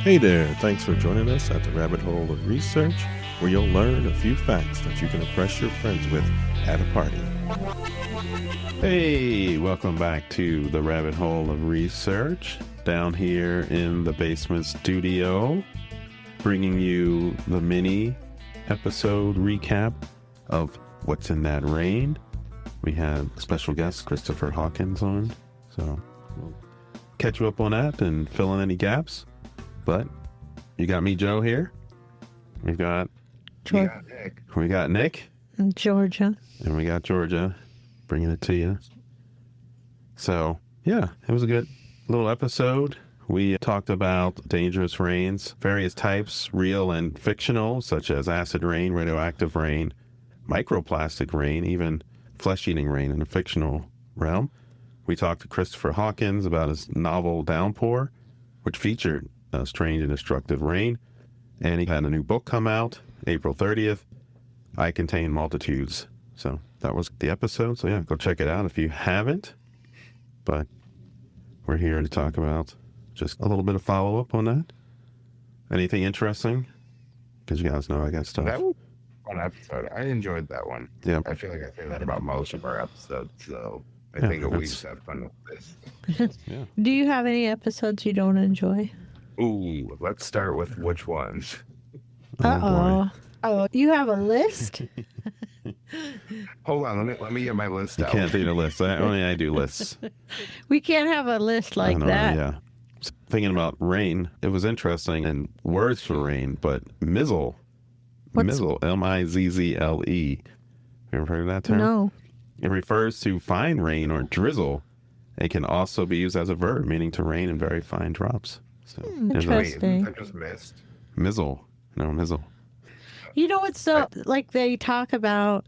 Hey there, thanks for joining us at the Rabbit Hole of Research, where you'll learn a few facts that you can impress your friends with at a party. Hey, welcome back to the Rabbit Hole of Research, down here in the basement studio, bringing you the mini episode recap of What's in That Rain. We had special guest Christopher Hawkins on, so we'll catch you up on that and fill in any gaps. But you got me, Joe, here. We got Nick. We got Nick. And Georgia. And we got Georgia bringing it to you. So, yeah, it was a good little episode. We talked about dangerous rains, various types, real and fictional, such as acid rain, radioactive rain, microplastic rain, even flesh-eating rain in the fictional realm. We talked to Christopher Hawkins about his novel Downpour, which featured strange and destructive rain. And he had a new book come out April 30th, I Contain Multitudes. So that was the episode. So yeah, go check it out if you haven't. But we're here to talk about just a little bit of follow-up on that. Anything interesting? Because you guys know I got stuff. That was a fun episode. I enjoyed that one. Yeah. I feel like I say that about most of our episodes, so I think we just have fun with this. Yeah. Do you have any episodes you don't enjoy? Ooh, let's start with which ones. Uh-oh. Oh, you have a list? Hold on, let me get my list You out. can't do the list. I do lists. We can't have a list like I know, that. Yeah. Thinking about rain, it was interesting and words for rain, but mizzle. Mizzle, M-I-Z-Z-L-E. You ever heard of that term? No. It refers to fine rain or drizzle. It can also be used as a verb, meaning to rain in very fine drops. So, there's a Interesting. I just missed. mizzle. No, mizzle. You know what's so, like they talk about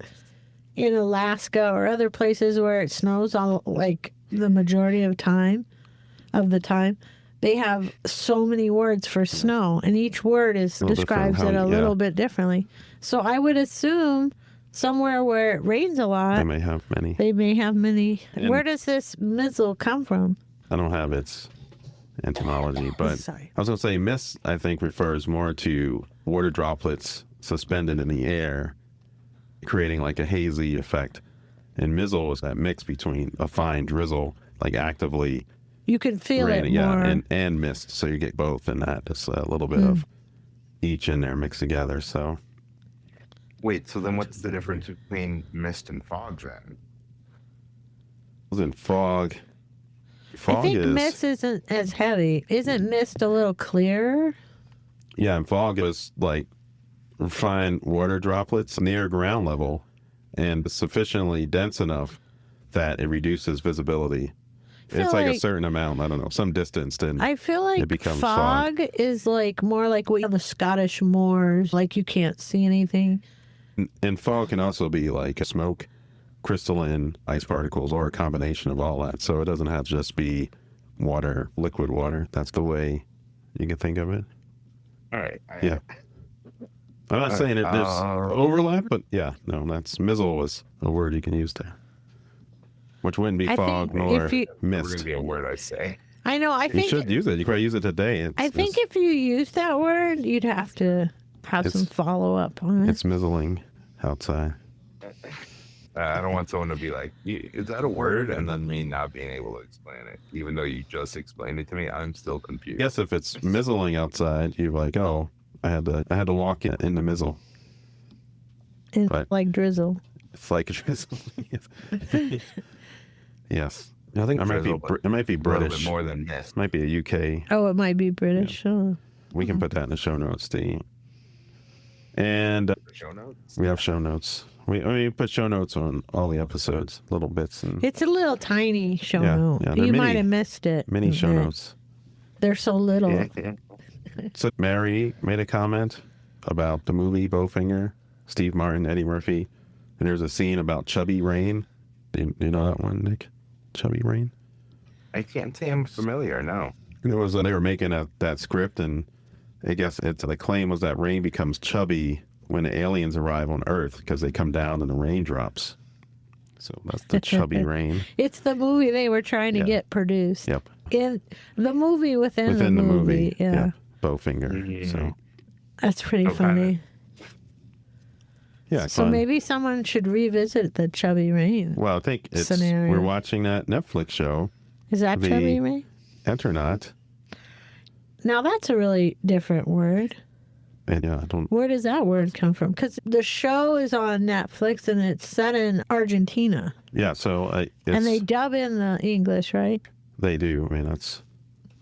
in Alaska or other places where it snows all, like the majority of the time, they have so many words for snow, and each word describes it a little bit differently. So I would assume somewhere where it rains a lot, They may have many. they may have many. And- Where does this mizzle come from? I don't have its etymology, but Sorry. I was going to say mist, I think, refers more to water droplets suspended in the air, creating like a hazy effect. And mizzle is that mix between a fine drizzle, like actively You can feel raining, it more. and mist. So you get both in that. It's a little bit of each in there mixed together. So Wait, so then what's the difference between mist and fog then? in fog. I think mist isn't as heavy. Isn't mist a little clearer? Yeah, and fog is like fine water droplets near ground level and sufficiently dense enough that it reduces visibility. It's like a certain amount, I don't know, some distance. Then I feel like it becomes fog is like more like what on the Scottish moors, like you can't see anything. And fog can also be like smoke, crystalline ice particles, or a combination of all that. So it doesn't have to just be water, liquid water. That's the way you can think of it. All right. Yeah. I'm not saying that there's overlap, but yeah, no, mizzle was a word you can use there. Which wouldn't be I fog think nor if you- We're mist. going to be a word I say. I know. I You think should use it. You could probably use it today. I think if you use that word, you'd have to have some follow up on it. It's mizzling outside. I don't want someone to be like, is that a word? And then me not being able to explain it. Even though you just explained it to me, I'm still confused. Yes, if it's mizzling outside, you're like, oh, I had to walk in the mizzle. It's but- like drizzle. It's like a drizzle. Yes. I think Drizzle, but it might be a little British. bit more than mist. Might be a UK. Oh, it might be British. Oh. We can put that in the show notes, Steve. And Show notes? we have show notes. We put show notes on all the episodes, little bits and It's a little tiny show Yeah, note. yeah, they're You mini- might have missed it. mini show Yeah. notes. They're so little. Yeah. So Mary made a comment about the movie Bowfinger, Steve Martin, Eddie Murphy, and there's a scene about Chubby Rain. Do you know that one, Nick? Chubby Rain? I can't say I'm familiar, no. It was they were making that script, and I guess the claim was that rain becomes chubby when the aliens arrive on Earth because they come down in the raindrops. So that's the chubby rain. It's the movie they were trying to Yeah. get produced. Yep. In the movie within Within the the movie. movie. Yeah. Bowfinger. So That's pretty Oh, funny. yeah, So fun. maybe someone should revisit the Chubby Rain. Well, I think scenario. we're watching that Netflix show, Is that the- Chubby Rain? Enternaut. Now that's a really different word. And yeah, I don't. Where does that word come from? Because the show is on Netflix and it's set in Argentina. Yeah, so And they dub in the English, right? they do. I mean, that's.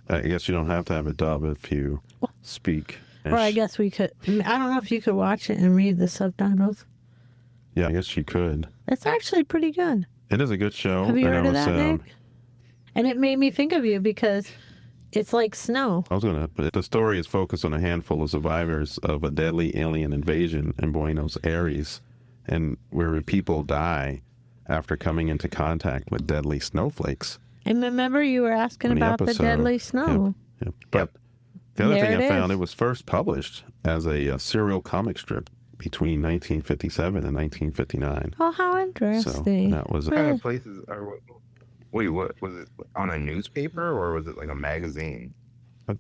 I guess you don't have to have a dub if you speak. Or I guess we could. I don't know if you could watch it and read the subtitles. Yeah, I guess you could. It's actually pretty good. It is a good show. Have you and heard I of was, that, Nick? And it made me think of you because it's like snow. I was gonna, but the story is focused on a handful of survivors of a deadly alien invasion in Buenos Aires, and where people die after coming into contact with deadly snowflakes. And remember, you were asking In the about the episode. deadly snow. Yeah. But the other There thing it I found, is. it was first published as a serial comic strip between 1957 and 1959. Oh, how So interesting. that was What kind of places are? Wait, what was it on a newspaper or was it like a magazine? I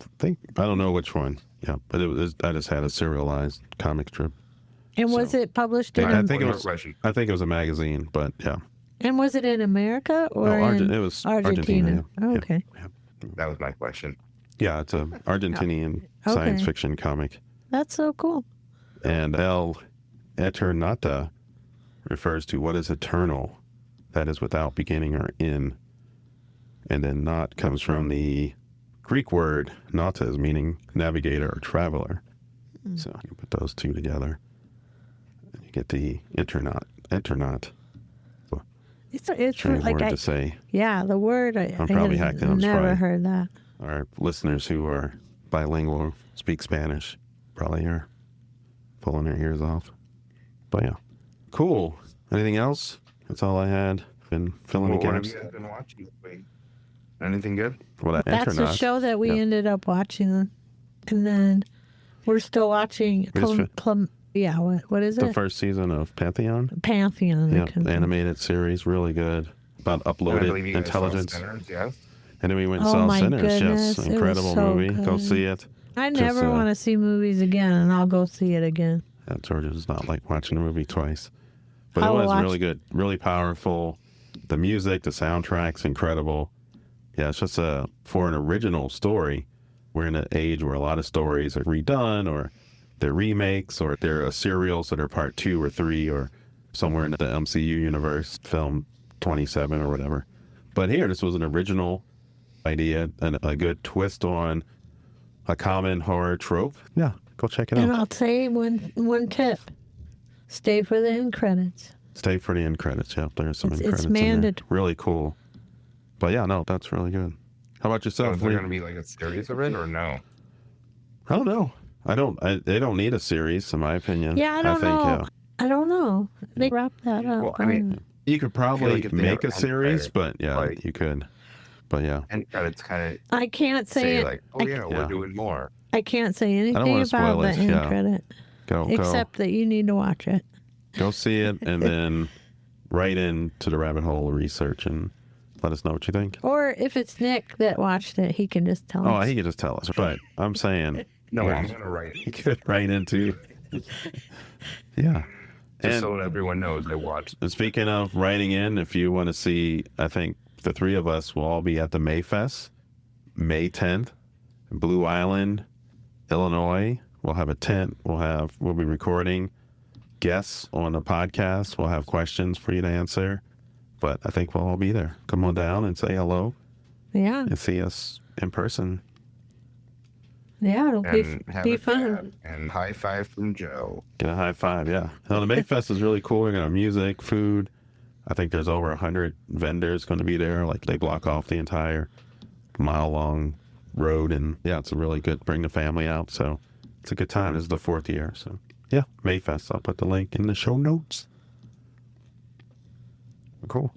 don't know which one. Yeah, but I just had a serialized comic strip. And was so- it published in? I think it One more was. question. I think it was a magazine, but yeah. And was it in America or No, in it was Argentina? yeah. Okay. That was my question. Yeah, it's a Argentinian science fiction comic. That's so cool. And El Eternata refers to what is eternal, that is without beginning or end. And then not comes from the Greek word nautas, meaning navigator or traveler. So you put those two together, and you get the Eternaut. It's Strange like word to say. yeah, the word I probably had hacking them. never Probably- heard that. Our listeners who are bilingual, speak Spanish, probably are pulling their ears off. But yeah, cool. Anything else? That's all I had. Been filling What the have gaps. you guys been watching? Wait, anything good? Well, that That's the Eternaut, show that we yeah. ended up watching, and then we're still watching. We just Yeah, what is the it? first season of Pantheon. Pantheon. Yeah, I couldn't- animated series, really good. About And I uploaded believe you guys saw intelligence. Sinners, yes. And then we went and Oh saw my Sinners. goodness, Yes, it was incredible so movie. Go good. see it. I Just, never want to see movies again, and I'll go see it again. Yeah, Georgia's not like watching a movie twice. But I it will was watch- really good, really powerful. The music, the soundtrack's incredible. Yeah, it's just for an original story. We're in an age where a lot of stories are redone, or they're remakes, or they're serials that are part 2 or 3, or somewhere in the MCU universe, film 27 or whatever. But here, this was an original idea and a good twist on a common horror trope. Yeah, go check it And out. I'll say one tip: stay for the end credits. Stay for the end credits. Yeah, there's some It's end credits in there. mandatory. Really cool. But yeah, no, that's really good. How about So yourself, is there Lee? going to be like a series of it or no? I don't know. They don't need a series, in my opinion. Yeah, I don't think, know. I don't know. They wrap that up. Well, I mean, you could probably like if they make have a end series, credits, but yeah, like- you could. But yeah, End credits kind I can't of say say it. like, oh yeah, Yeah. we're doing more. I can't say anything wanna about spoil the it, end yeah. credit, go except that you need to watch it. go see it, and then right into the rabbit hole of research and let us know what you think. Or if it's Nick that watched it, he can just tell Oh, us. he could just tell us. But I'm saying No, Yeah. I'm going to write you it. could right into. Yeah. Just And- so everyone knows I watched. And speaking of writing in, if you want to see, I think the 3 of us will all be at the Mayfest, May 10th, Blue Island, Illinois. We'll have a tent. We'll be recording guests on the podcast. We'll have questions for you to answer. But I think we'll all be there. Come on down and say hello Yeah, and see us in person. yeah, it'll And have be a fun. chat. And high five from Joe. Get a high five, yeah. Now, the Mayfest is really cool. We're going to have music, food. I think there's over 100 vendors going to be there. Like, they block off the entire mile-long road. And, yeah, it's a really good, bring the family out. So, it's a good time. This is the 4th year. So, yeah, Mayfest. I'll put the link in the show notes. Cool.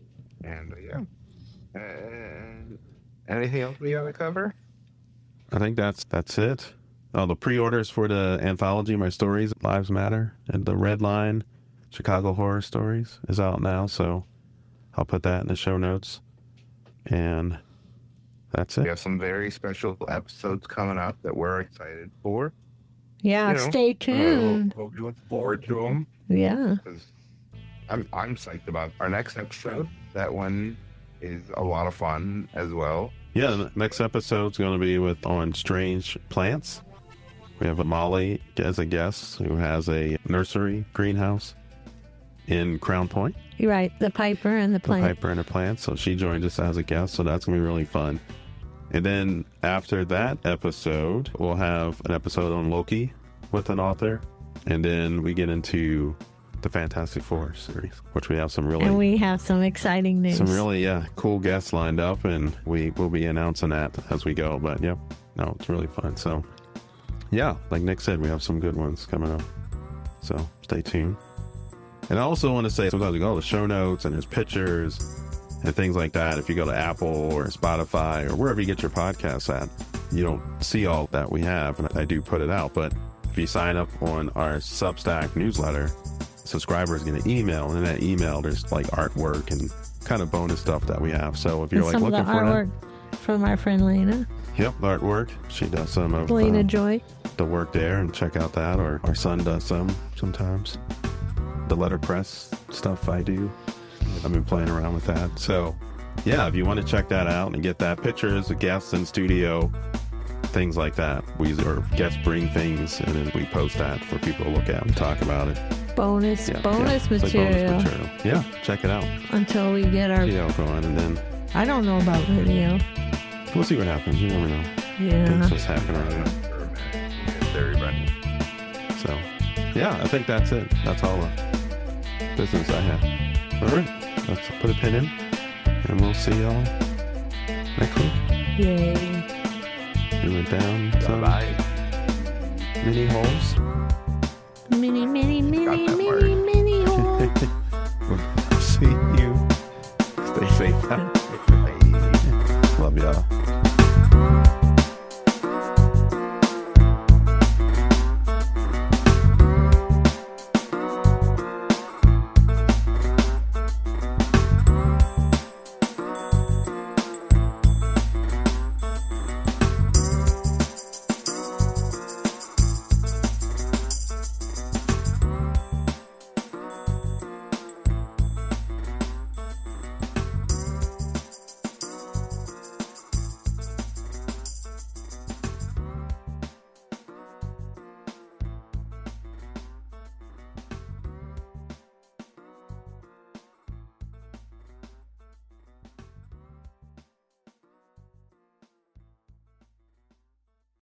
And yeah. Anything else we got to cover? I think that's it. Oh, the pre-orders for the anthology, My Stories, Lives Matter, and the Red Line, Chicago Horror Stories is out now, so I'll put that in the show notes. And that's We it. have some very special episodes coming up that we're excited for. Yeah, You know, stay tuned. Hope you look forward to them. Yeah. Because I'm psyched about our next episode. That one is a lot of fun as well. Yeah, the next episode's going to be on strange plants. We have Molly as a guest who has a nursery greenhouse in Crown Point. You're right. The Piper and the The plant. Piper and her plants. So she joined us as a guest. So that's going to be really fun. And then after that episode, we'll have an episode on Loki with an author. And then we get into the Fantastic Four series, which we have some really... And we have some exciting news. Some really, cool guests lined up, and we will be announcing that as we go. But yeah, no, it's really fun. So yeah, like Nick said, we have some good ones coming up. So stay tuned. And I also want to say, sometimes we go to the show notes and there's pictures and things like that. If you go to Apple or Spotify or wherever you get your podcasts at, you don't see all that we have, and I do put it out. But if you sign up on our Substack newsletter, subscribers get an email, and in that email there's like artwork and kind of bonus stuff that we have. So if you're And like some of looking the for artwork from our friend Lena. yep, the artwork, she does some of Lena Joy. the work there, and check out that. Or our son does some sometimes. The letterpress stuff I do, I've been playing around with that. So yeah, if you want to check that out and get that, pictures of guests in studio, things like that. Or guests bring things, and then we post that for people to look at and talk about it. Bonus Yeah, bonus it's like material. bonus material. Yeah, check it out. Until we get our... Video going, and then I don't know about video. we'll see what happens. You never know. Yeah. Things just happen around. It's everybody. So yeah, I think that's it. That's all the business I have. All right, let's put a pin in, and we'll see y'all next week. Yay. We went down some Bye. mini holes. Mini, mini, Got mini, that mini, word.